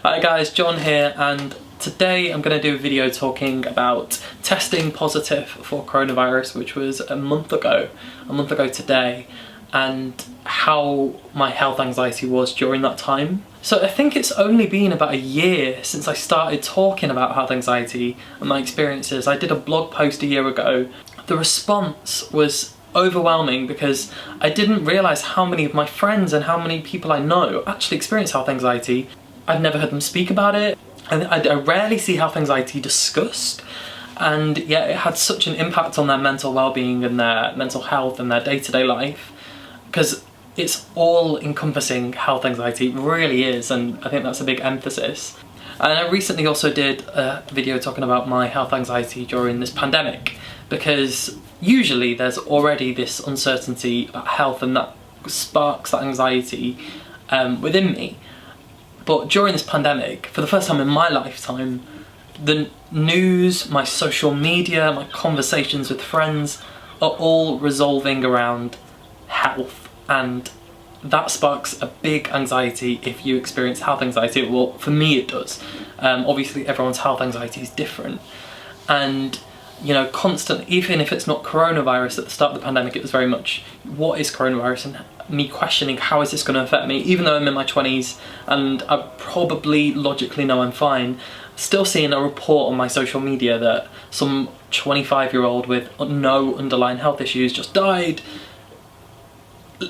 Hi guys, John here, and today I'm going to do a video talking about testing positive for coronavirus, which was a month ago today, and how my health anxiety was during that time. So I think it's only been about a year since I started talking about health anxiety and my experiences. I did a blog post a year ago. The response was overwhelming because I didn't realise how many of my friends and how many people I know actually experience health anxiety. I've never heard them speak about it, and I rarely see health anxiety discussed, and yet it had such an impact on their mental well-being and their mental health and their day-to-day life, because it's all encompassing. Health anxiety, it really is, and I think that's a big emphasis. And I recently also did a video talking about my health anxiety during this pandemic, because usually there's already this uncertainty about health and that sparks that anxiety within me. But during this pandemic, for the first time in my lifetime, the news, my social media, my conversations with friends are all resolving around health, and that sparks a big anxiety if you experience health anxiety. Well, for me it does. Obviously everyone's health anxiety is different, and you know, constantly, even if it's not coronavirus, at the start of the pandemic it was very much, what is coronavirus, and me questioning how is this going to affect me, even though I'm in my 20s and I probably logically know I'm fine. Still seeing a report on my social media that some 25-year-old with no underlying health issues just died.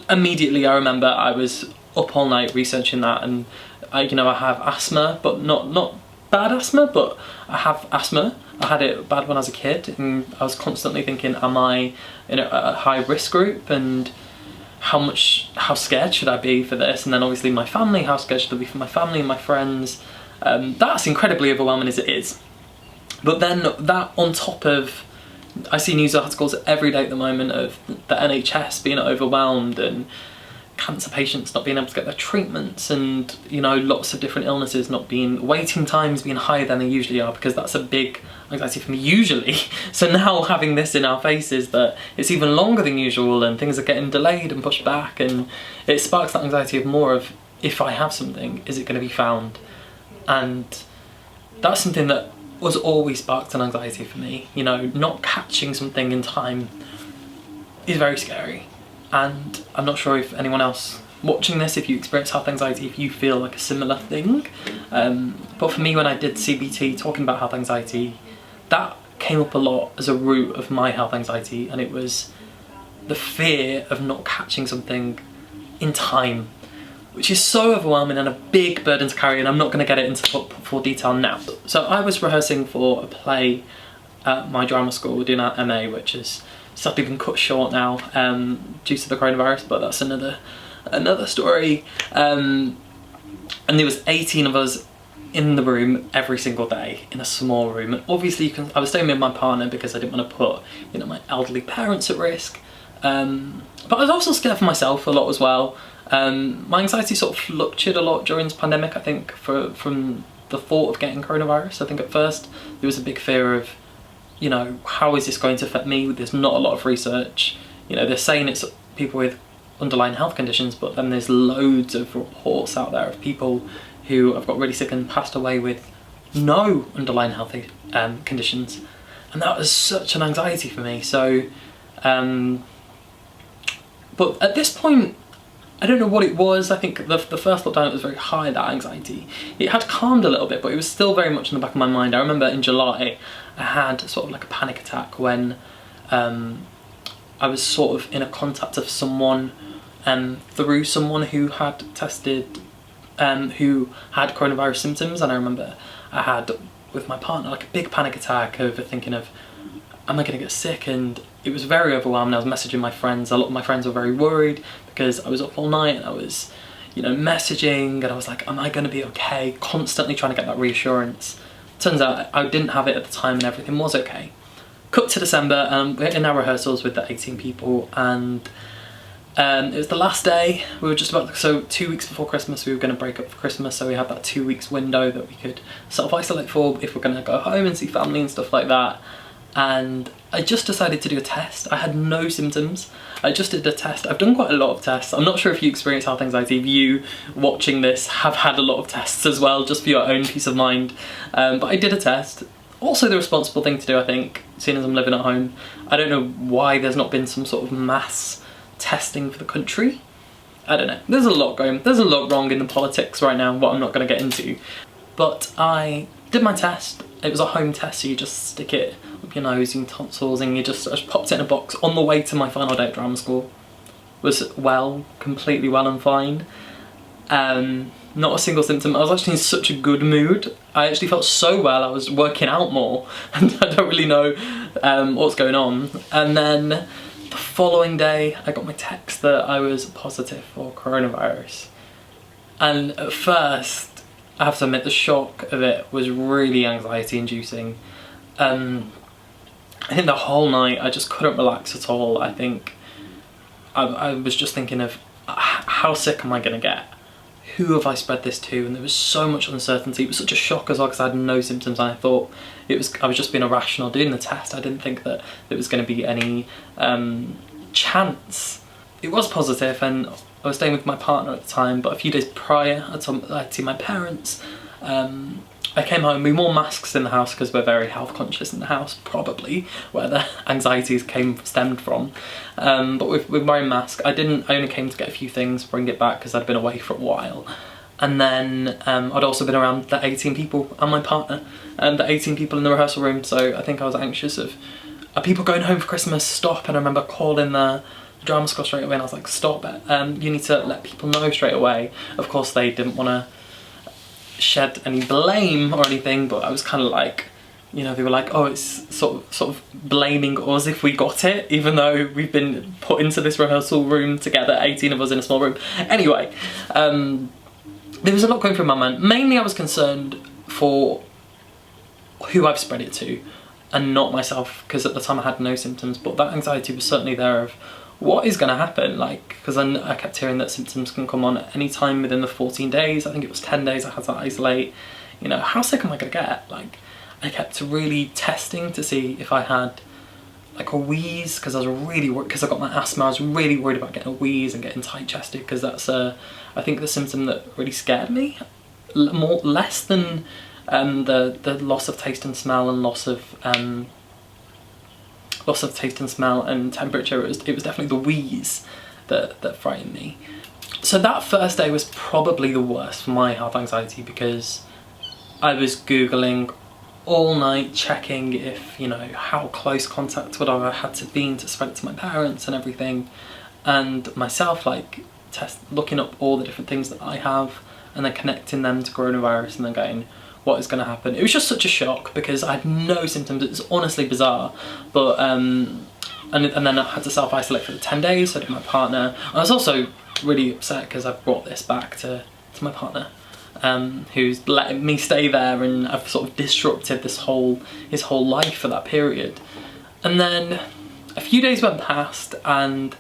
Immediately I remember I was up all night researching that, and I have asthma, but not bad asthma, but I have asthma. I had it bad when I was a kid, and I was constantly thinking, am I in a high risk group, and how scared should I be for this? And then obviously my family, how scared should I be for my family and my friends? That's incredibly overwhelming as it is. But then that on top of, I see news articles every day at the moment of the NHS being overwhelmed and cancer patients not being able to get their treatments, and lots of different illnesses waiting times being higher than they usually are, because that's a big anxiety for me usually. So now having this in our faces, that it's even longer than usual and things are getting delayed and pushed back, and it sparks that anxiety of more of, if I have something, is it going to be found? And that's something that was always sparked an anxiety for me. Not catching something in time is very scary. And I'm not sure if anyone else watching this, if you experience health anxiety, if you feel like a similar thing. But for me, when I did CBT talking about health anxiety, that came up a lot as a root of my health anxiety, and it was the fear of not catching something in time, which is so overwhelming and a big burden to carry, and I'm not going to get it into full detail now. So I was rehearsing for a play at my drama school. We're doing our MA, which is sadly been cut short now due to the coronavirus, but that's another story. And there was 18 of us in the room every single day in a small room, and obviously I was staying with my partner because I didn't want to put my elderly parents at risk, but I was also scared for myself a lot as well. My anxiety sort of fluctuated a lot during this pandemic, I think, from the thought of getting coronavirus. I think at first there was a big fear of, how is this going to affect me? There's not a lot of research. They're saying it's people with underlying health conditions, but then there's loads of reports out there of people who have got really sick and passed away with no underlying health conditions. And that was such an anxiety for me. So, but at this point, I don't know what it was. I think the first lockdown, it was very high, that anxiety. It had calmed a little bit, but it was still very much in the back of my mind. I remember in July, I had sort of like a panic attack when I was sort of in a contact of someone through someone who had tested, who had coronavirus symptoms, and I remember I had, with my partner, like a big panic attack over thinking of, am I going to get sick? And it was very overwhelming. I was messaging my friends. A lot of my friends were very worried because I was up all night, and I was, messaging, and I was like, am I going to be okay? Constantly trying to get that reassurance. Turns out I didn't have it at the time, and everything was okay. Cut to December, and we're in our rehearsals with the 18 people, and it was the last day. We were just about, so 2 weeks before Christmas, we were going to break up for Christmas, so we had that 2 weeks window that we could self-isolate for if we're going to go home and see family and stuff like that. And I just decided to do a test. I had no symptoms. I just did a test. I've done quite a lot of tests. I'm not sure if you experience health anxiety, if you watching this have had a lot of tests as well, just for your own peace of mind. But I did a test. Also the responsible thing to do, I think, seeing as I'm living at home. I don't know why there's not been some sort of mass testing for the country. I don't know. There's a lot wrong in the politics right now, what I'm not going to get into. But I did my test. It was a home test, so you just stick it up your nose and tonsils, and I just popped it in a box on the way to my final day at drama school. Was well, completely well and fine. Not a single symptom. I was actually in such a good mood. I actually felt so well. I was working out more, and I don't really know what's going on. And then the following day, I got my text that I was positive for coronavirus. And at first, I have to admit, the shock of it was really anxiety inducing. I think the whole night I just couldn't relax at all. I think I was just thinking of how sick am I going to get? Who have I spread this to? And there was so much uncertainty. It was such a shock as well because I had no symptoms, and I thought I was just being irrational doing the test. I didn't think that there was going to be any chance. It was positive, and I was staying with my partner at the time, but a few days prior I'd seen my parents. I came home, we wore masks in the house because we're very health conscious in the house, probably, where the anxieties stemmed from. But with wearing masks, I only came to get a few things, bring it back because I'd been away for a while. And then I'd also been around the 18 people and my partner, and the 18 people in the rehearsal room, so I think I was anxious of, are people going home for Christmas? Stop. And I remember calling the drama school straight away and I was like, stop it, you need to let people know straight away. Of course they didn't want to shed any blame or anything, but I was kind of like, you know, they were like, oh, it's sort of blaming us if we got it, even though we've been put into this rehearsal room together, 18 of us in a small room. Anyway, there was a lot going through my mind. Mainly I was concerned for who I've spread it to and not myself, because at the time I had no symptoms, but that anxiety was certainly there of what is going to happen, like, because I kept hearing that symptoms can come on at any time within the 14 days, I think it was 10 days I had to isolate, you know, how sick am I going to get? Like, I kept really testing to see if I had like a wheeze, because I was really worried, because I got my asthma, I was really worried about getting a wheeze and getting tight chested, because that's I think the symptom that really scared me, less than the loss of taste and smell and loss of taste and smell and temperature. It was definitely the wheeze that frightened me. So that first day was probably the worst for my health anxiety, because I was Googling all night, checking if, you know, how close contact would I have had to be to spread it to my parents and everything, and myself, like looking up all the different things that I have and then connecting them to coronavirus and then going, what is going to happen? It was just such a shock because I had no symptoms. It's honestly bizarre, but and then I had to self-isolate for 10 days. So I did my partner. I was also really upset because I've brought this back to my partner, who's letting me stay there, and I've sort of disrupted his whole life for that period. And then a few days went past, and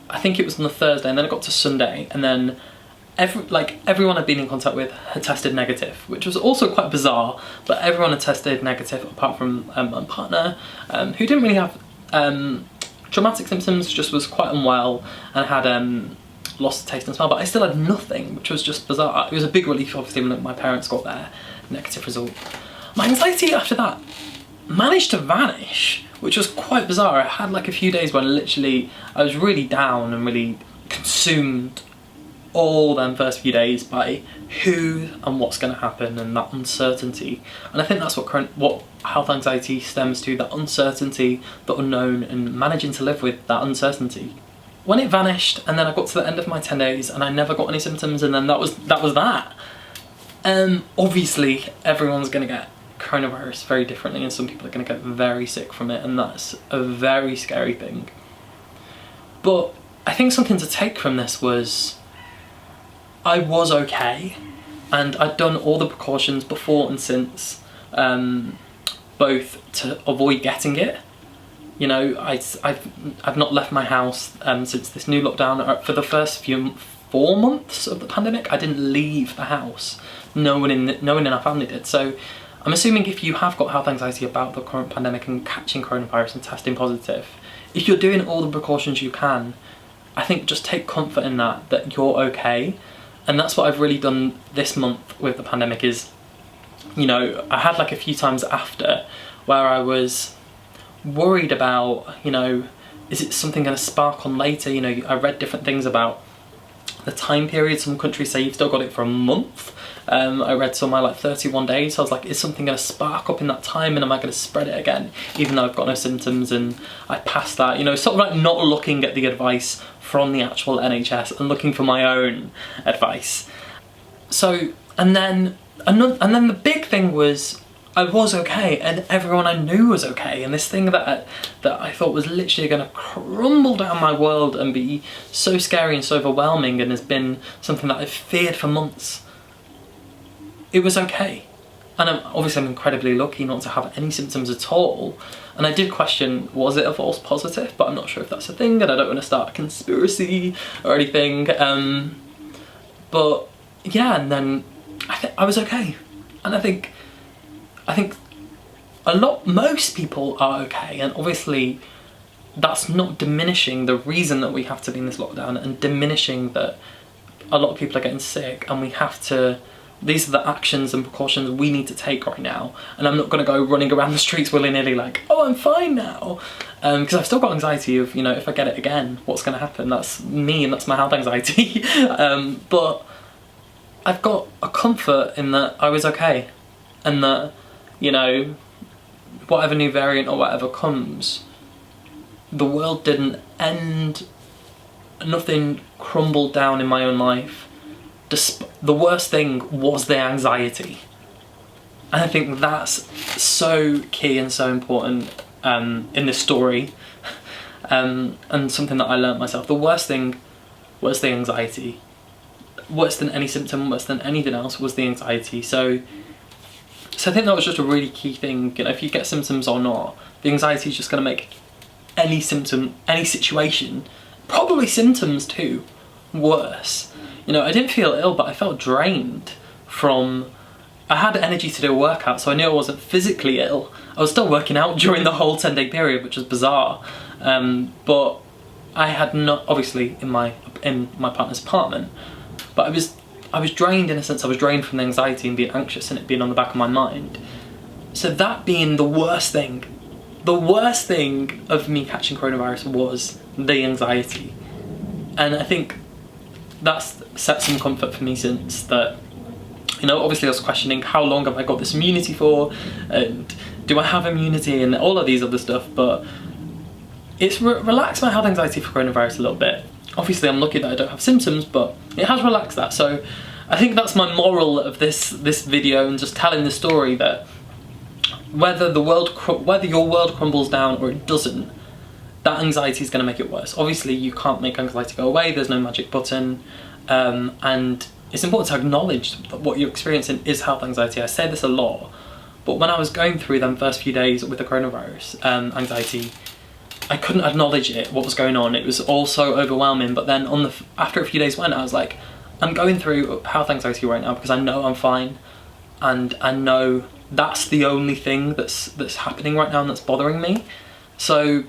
I think it was on the Thursday, and then I got to Sunday, and then everyone I'd been in contact with had tested negative, which was also quite bizarre, but everyone had tested negative apart from my partner, who didn't really have traumatic symptoms, just was quite unwell and had lost taste and smell, but I still had nothing, which was just bizarre. It was a big relief, obviously, when my parents got their negative result. My anxiety after that managed to vanish, which was quite bizarre. I had like a few days where literally I was really down and really consumed all them first few days by who and what's going to happen and that uncertainty. And I think that's what health anxiety stems to, that uncertainty, the unknown, and managing to live with that uncertainty. When it vanished, and then I got to the end of my 10 days and I never got any symptoms, and then that was that. Obviously everyone's going to get coronavirus very differently, and some people are going to get very sick from it, and that's a very scary thing. But I think something to take from this was I was okay, and I'd done all the precautions before and since, both to avoid getting it. You know, I've not left my house since this new lockdown. For the first 4 months of the pandemic, I didn't leave the house. No one in our family did. So I'm assuming if you have got health anxiety about the current pandemic and catching coronavirus and testing positive, if you're doing all the precautions you can, I think just take comfort in that you're okay. And that's what I've really done this month with the pandemic is, you know, I had like a few times after where I was worried about, you know, is it something going to spark on later? You know, I read different things about the time period. Some countries say you've still got it for a month. I read somewhere like 31 days. So I was like, is something going to spark up in that time and am I going to spread it again? Even though I've got no symptoms, and I passed that, you know, sort of like not looking at the advice from the actual NHS and looking for my own advice. So, and then the big thing was, I was okay and everyone I knew was okay, and this thing that I thought was literally going to crumble down my world and be so scary and so overwhelming and has been something that I've feared for months, it was okay. And I'm incredibly lucky not to have any symptoms at all. And I did question, was it a false positive? But I'm not sure if that's a thing, and I don't want to start a conspiracy or anything. But yeah, and then I was okay. And I think most people are okay, and obviously that's not diminishing the reason that we have to be in this lockdown and diminishing that a lot of people are getting sick, and we have to, these are the actions and precautions we need to take right now. And I'm not going to go running around the streets willy-nilly like, oh, I'm fine now, because I've still got anxiety of, you know, if I get it again, what's going to happen? That's me and that's my health anxiety. But I've got a comfort in that I was okay, and that, you know, whatever new variant or whatever comes, the world didn't end, nothing crumbled down in my own life. The worst thing was the anxiety. And I think that's so key and so important in this story, and something that I learnt myself. The worst thing was the anxiety. Worse than any symptom, worse than anything else was the anxiety. So I think that was just a really key thing. You know, if you get symptoms or not, the anxiety is just going to make any symptom, any situation, probably symptoms too, worse. You know, I didn't feel ill, but I felt drained from, I had energy to do a workout, so I knew I wasn't physically ill. I was still working out during the whole 10-day period, which was bizarre. But I had not, obviously in my partner's apartment, but I was drained in a sense. I was drained from the anxiety and being anxious and it being on the back of my mind. So that being the worst thing of me catching coronavirus was the anxiety. And I think that's set some comfort for me since that, you know, obviously I was questioning how long have I got this immunity for, and do I have immunity and all of these other stuff, but it's relaxed my health anxiety for coronavirus a little bit. Obviously I'm lucky that I don't have symptoms, but it has relaxed that. So I think that's my moral of this video, and just telling the story that whether your world crumbles down or it doesn't, that anxiety is going to make it worse. Obviously you can't make anxiety go away, there's no magic button, and it's important to acknowledge that what you're experiencing is health anxiety. I say this a lot, but when I was going through them first few days with the coronavirus anxiety, I couldn't acknowledge it, what was going on. It was all so overwhelming. But then after a few days went, I was like, I'm going through health anxiety right now because I know I'm fine, and I know that's the only thing that's happening right now and that's bothering me. So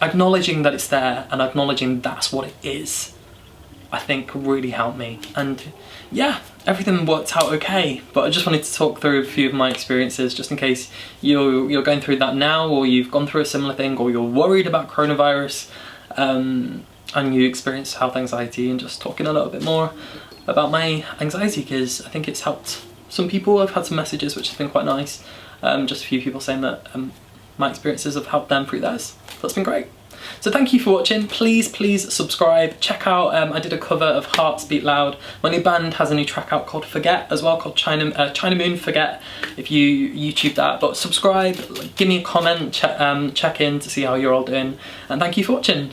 acknowledging that it's there and acknowledging that's what it is, I think really helped me. And yeah, everything worked out okay. But I just wanted to talk through a few of my experiences, just in case you're going through that now, or you've gone through a similar thing, or you're worried about coronavirus, and you experience health anxiety, and just talking a little bit more about my anxiety, because I think it's helped some people. I've had some messages which has been quite nice, just a few people saying that my experiences have helped them through theirs. That's been great. So thank you for watching. Please subscribe. Check out, I did a cover of Hearts Beat Loud. My new band has a new track out called Forget as well, called China Moon Forget, if you YouTube that. But subscribe, give me a comment, check in to see how you're all doing, and thank you for watching.